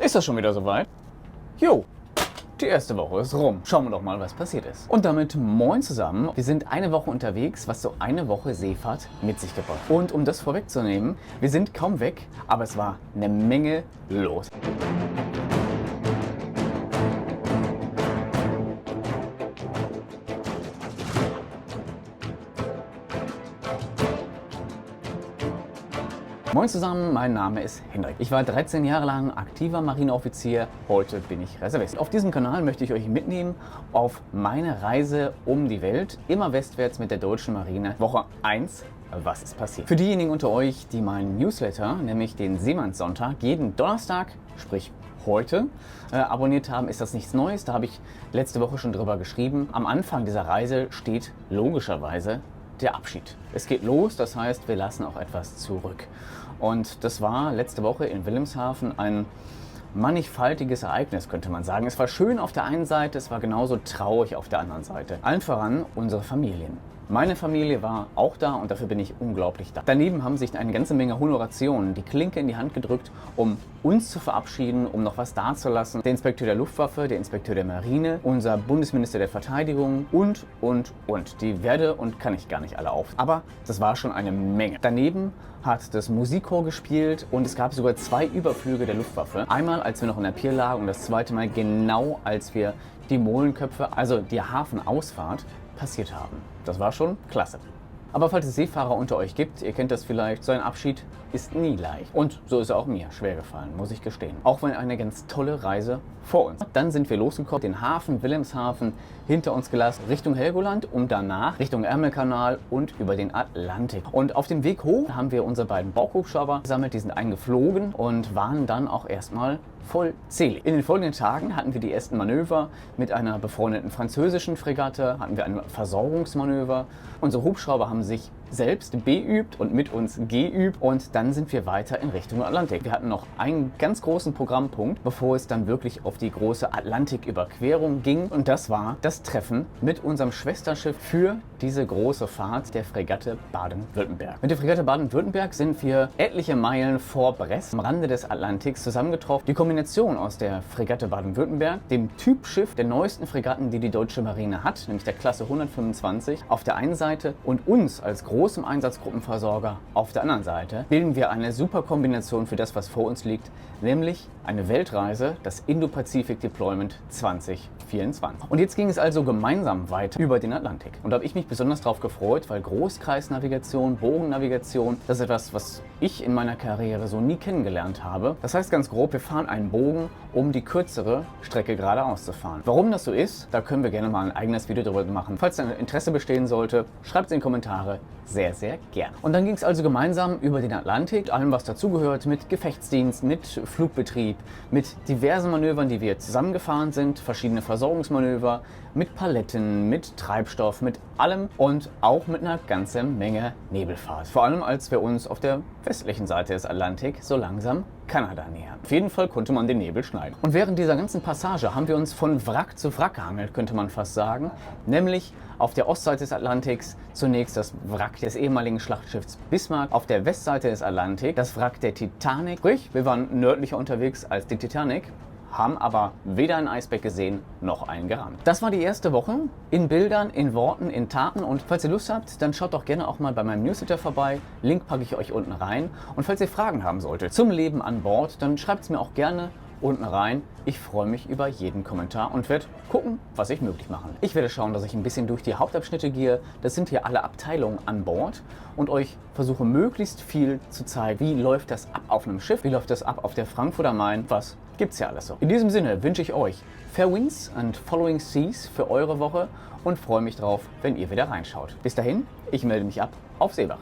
Ist das schon wieder soweit? Jo, die erste Woche ist rum. Schauen wir doch mal, was passiert ist. Und damit moin zusammen. Wir sind eine Woche unterwegs, was so eine Woche Seefahrt mit sich gebracht hat. Und um das vorwegzunehmen, wir sind kaum weg, aber es war eine Menge los. Moin zusammen, mein Name ist Hendrik. Ich war 13 Jahre lang aktiver Marineoffizier, heute bin ich Reservist. Auf diesem Kanal möchte ich euch mitnehmen auf meine Reise um die Welt, immer westwärts mit der deutschen Marine. Woche 1, was ist passiert? Für diejenigen unter euch, die meinen Newsletter, nämlich den Seemannssonntag, jeden Donnerstag, sprich heute, abonniert haben, ist das nichts Neues. Da habe ich letzte Woche schon drüber geschrieben. Am Anfang dieser Reise steht logischerweise der Abschied. Es geht los, das heißt, wir lassen auch etwas zurück. Und das war letzte Woche in Wilhelmshaven ein mannigfaltiges Ereignis, könnte man sagen. Es war schön auf der einen Seite, es war genauso traurig auf der anderen Seite. Allen voran unsere Familien. Meine Familie war auch da und dafür bin ich unglaublich dankbar. Daneben haben sich eine ganze Menge Honorationen die Klinke in die Hand gedrückt, um uns zu verabschieden, um noch was dazulassen. Der Inspekteur der Luftwaffe, der Inspekteur der Marine, unser Bundesminister der Verteidigung und. Die werde und kann ich gar nicht alle auf. Aber das war schon eine Menge. Daneben hat das Musikchor gespielt und es gab sogar 2 Überflüge der Luftwaffe. Einmal, als wir noch in der Pier lagen und das zweite Mal genau, als wir die Molenköpfe, also die Hafenausfahrt, passiert haben. Das war schon klasse. Aber falls es Seefahrer unter euch gibt, ihr kennt das vielleicht, so ein Abschied ist nie leicht. Und so ist er auch mir schwer gefallen, muss ich gestehen. Auch wenn eine ganz tolle Reise vor uns. Dann sind wir losgekommen, den Hafen Wilhelmshaven hinter uns gelassen, Richtung Helgoland und danach Richtung Ärmelkanal und über den Atlantik. Und auf dem Weg hoch haben wir unsere beiden Bauchhubschrauber gesammelt, die sind eingeflogen und waren dann auch erstmal vollzählig. In den folgenden Tagen hatten wir die ersten Manöver mit einer befreundeten französischen Fregatte, hatten wir ein Versorgungsmanöver. Unsere Hubschrauber haben sich selbst beübt und mit uns geübt und dann sind wir weiter in Richtung Atlantik. Wir hatten noch einen ganz großen Programmpunkt, bevor es dann wirklich auf die große Atlantiküberquerung ging und das war das Treffen mit unserem Schwesterschiff für diese große Fahrt der Fregatte Baden-Württemberg. Mit der Fregatte Baden-Württemberg sind wir etliche Meilen vor Brest am Rande des Atlantiks zusammengetroffen. Die Kombination aus der Fregatte Baden-Württemberg, dem Typschiff der neuesten Fregatten, die die deutsche Marine hat, nämlich der Klasse 125 auf der einen Seite und uns als großem Einsatzgruppenversorger auf der anderen Seite, bilden wir eine super Kombination für das, was vor uns liegt, nämlich eine Weltreise, das Indo-Pacific Deployment 2024. Und jetzt ging es also gemeinsam weiter über den Atlantik. Und da habe ich mich besonders darauf gefreut, weil Großkreisnavigation, Bogennavigation, das ist etwas, was ich in meiner Karriere so nie kennengelernt habe. Das heißt ganz grob, wir fahren einen Bogen, um die kürzere Strecke geradeaus zu fahren. Warum das so ist, da können wir gerne mal ein eigenes Video darüber machen. Falls da Interesse bestehen sollte, schreibt es in die Kommentare. Sehr, sehr gern. Und dann ging es also gemeinsam über den Atlantik, allem was dazugehört, mit Gefechtsdienst, mit Flugbetrieb, mit diversen Manövern, die wir zusammengefahren sind, verschiedene Versorgungsmanöver, mit Paletten, mit Treibstoff, mit allem und auch mit einer ganzen Menge Nebelfahrt. Vor allem, als wir uns auf der westlichen Seite des Atlantik so langsam Kanada nähern. Auf jeden Fall konnte man den Nebel schneiden. Und während dieser ganzen Passage haben wir uns von Wrack zu Wrack gehangelt, könnte man fast sagen. Nämlich auf der Ostseite des Atlantiks zunächst das Wrack des ehemaligen Schlachtschiffs Bismarck, auf der Westseite des Atlantiks das Wrack der Titanic. Sprich, wir waren nördlicher unterwegs als die Titanic, haben aber weder ein Eisberg gesehen, noch einen gerammt. Das war die erste Woche in Bildern, in Worten, in Taten und falls ihr Lust habt, dann schaut doch gerne auch mal bei meinem Newsletter vorbei. Link packe ich euch unten rein und falls ihr Fragen haben solltet zum Leben an Bord, dann schreibt es mir auch gerne unten rein. Ich freue mich über jeden Kommentar und werde gucken, was ich möglich mache. Ich werde schauen, dass ich ein bisschen durch die Hauptabschnitte gehe. Das sind hier alle Abteilungen an Bord und euch versuche möglichst viel zu zeigen. Wie läuft das ab auf einem Schiff? Wie läuft das ab auf der Frankfurter Main? Was gibt's ja alles so. In diesem Sinne wünsche ich euch Fair Winds and Following Seas für eure Woche und freue mich drauf, wenn ihr wieder reinschaut. Bis dahin, ich melde mich ab auf Seewache.